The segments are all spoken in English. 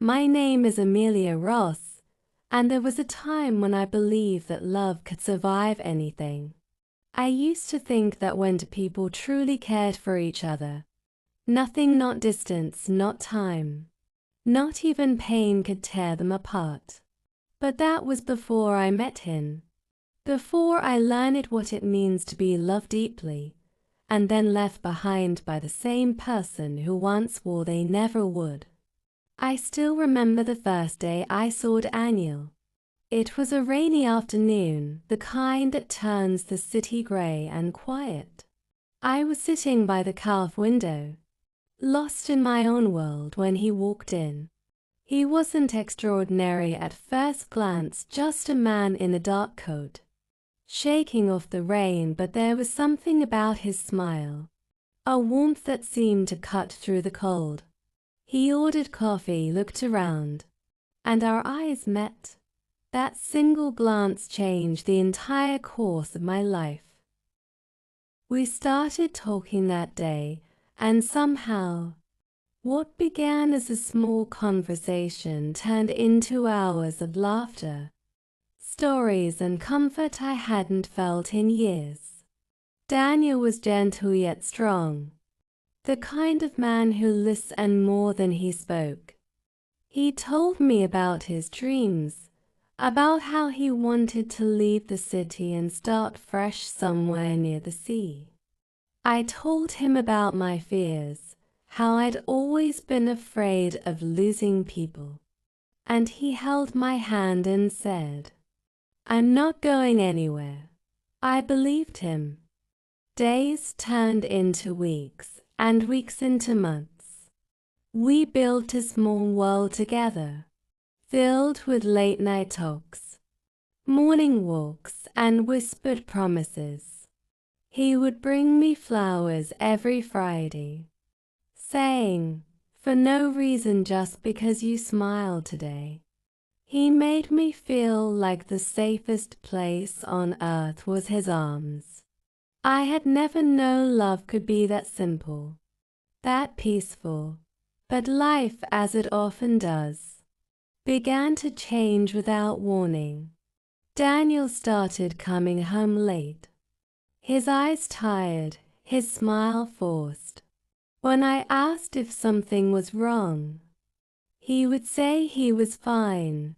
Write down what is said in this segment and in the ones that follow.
My name is Amelia Ross, and there was a time when I believed that love could survive anything. I used to think that when two people truly cared for each other, nothing, not distance, not time, not even pain could tear them apart. But that was before I met him, before I learned what it means to be loved deeply, and then left behind by the same person who once swore they never would. I still remember the first day I saw Daniel. It was a rainy afternoon, the kind that turns the city gray and quiet. I was sitting by the carved window, lost in my own world when he walked in. He wasn't extraordinary at first glance, just a man in a dark coat, shaking off the rain, but there was something about his smile, a warmth that seemed to cut through the cold. He ordered coffee, looked around, and our eyes met. That single glance changed the entire course of my life. We started talking that day, and somehow, what began as a small conversation turned into hours of laughter, stories and comfort I hadn't felt in years. Daniel was gentle yet strong, the kind of man who listened more than he spoke. He told me about his dreams, about how he wanted to leave the city and start fresh somewhere near the sea. I told him about my fears, how I'd always been afraid of losing people. And he held my hand and said, "I'm not going anywhere." I believed him. Days turned into weeks, and weeks into months. We built a small world together, filled with late-night talks, morning walks, and whispered promises. He would bring me flowers every Friday, saying, "For no reason, just because you smiled today." He made me feel like the safest place on earth was his arms. I had never known love could be that simple, that peaceful, but life, as it often does, began to change without warning. Daniel started coming home late, his eyes tired, his smile forced. When I asked if something was wrong, he would say he was fine,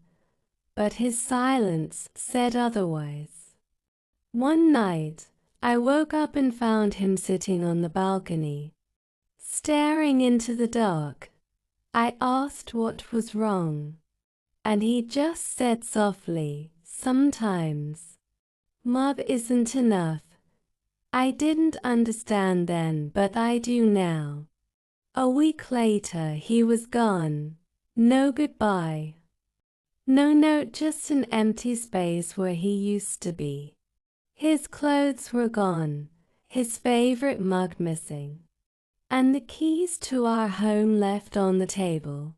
but his silence said otherwise. One night, I woke up and found him sitting on the balcony, staring into the dark. I asked what was wrong, and he just said softly, "Sometimes love isn't enough." I didn't understand then, but I do now. A week later, he was gone. No goodbye, no note, just an empty space where he used to be. His clothes were gone, his favorite mug missing, and the keys to our home left on the table.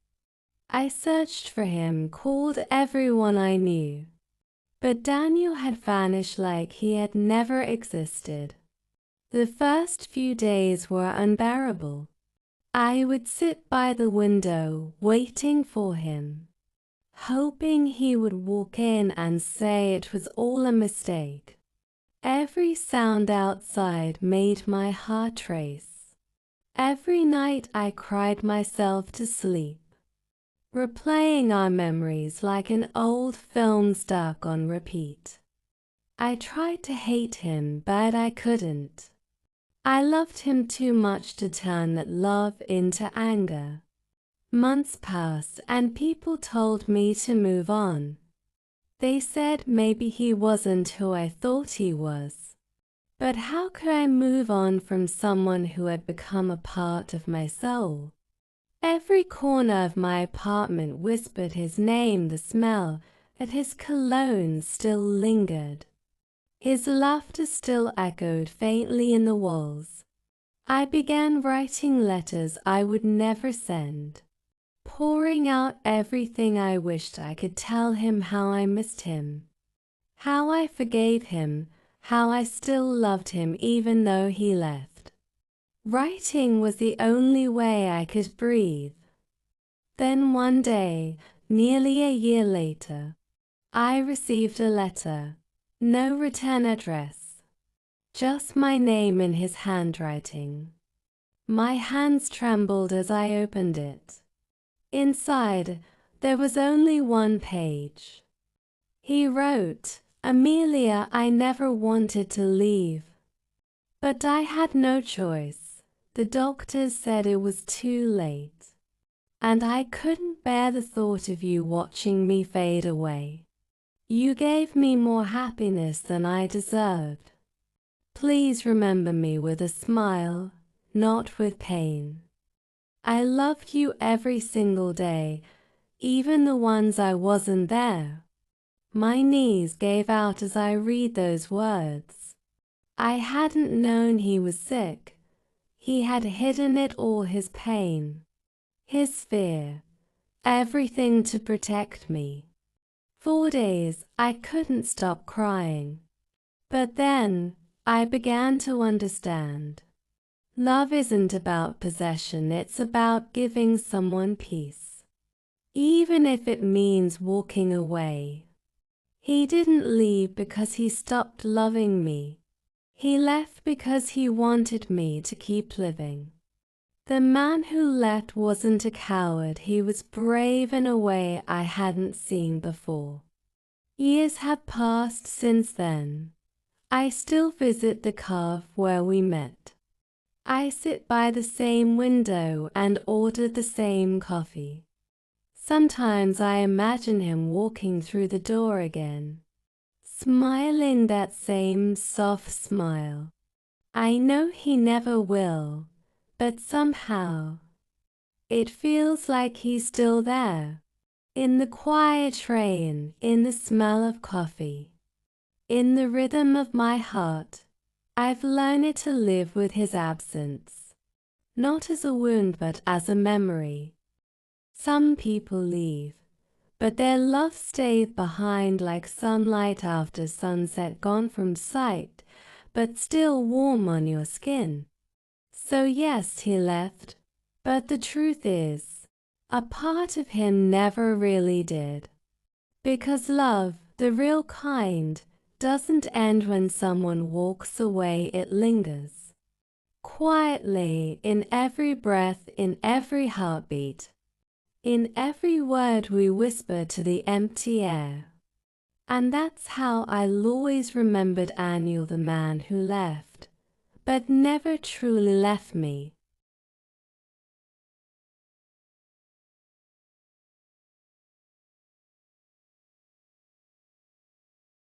I searched for him, called everyone I knew, but Daniel had vanished like he had never existed. The first few days were unbearable. I would sit by the window, waiting for him, hoping he would walk in and say it was all a mistake. Every sound outside made my heart race. Every night I cried myself to sleep, replaying our memories like an old film stuck on repeat. I tried to hate him, but I couldn't. I loved him too much to turn that love into anger. Months passed and people told me to move on. They said maybe he wasn't who I thought he was. But how could I move on from someone who had become a part of my soul? Every corner of my apartment whispered his name, the smell of his cologne still lingered. His laughter still echoed faintly in the walls. I began writing letters I would never send, pouring out everything I wished I could tell him, how I missed him, how I forgave him, how I still loved him even though he left. Writing was the only way I could breathe. Then one day, nearly a year later, I received a letter. No return address. Just my name in his handwriting. My hands trembled as I opened it. Inside, there was only one page. He wrote, "Amelia, I never wanted to leave. But I had no choice. The doctors said it was too late. And I couldn't bear the thought of you watching me fade away. You gave me more happiness than I deserved. Please remember me with a smile, not with pain. I loved you every single day, even the ones I wasn't there." My knees gave out as I read those words. I hadn't known he was sick. He had hidden it all, his pain, his fear, everything to protect me. For days I couldn't stop crying. But then I began to understand. Love isn't about possession, it's about giving someone peace. Even if it means walking away. He didn't leave because he stopped loving me. He left because he wanted me to keep living. The man who left wasn't a coward, he was brave in a way I hadn't seen before. Years have passed since then. I still visit the cave where we met. I sit by the same window and order the same coffee. Sometimes I imagine him walking through the door again, smiling that same soft smile. I know he never will, but somehow it feels like he's still there. In the quiet train, in the smell of coffee, in the rhythm of my heart, I've learned to live with his absence, not as a wound but as a memory. Some people leave, but their love stays behind like sunlight after sunset, gone from sight, but still warm on your skin. So yes, he left, but the truth is, a part of him never really did. Because love, the real kind, doesn't end when someone walks away, it lingers. Quietly, in every breath, in every heartbeat. In every word we whisper to the empty air. And that's how I'll always remembered Annual, the man who left, but never truly left me.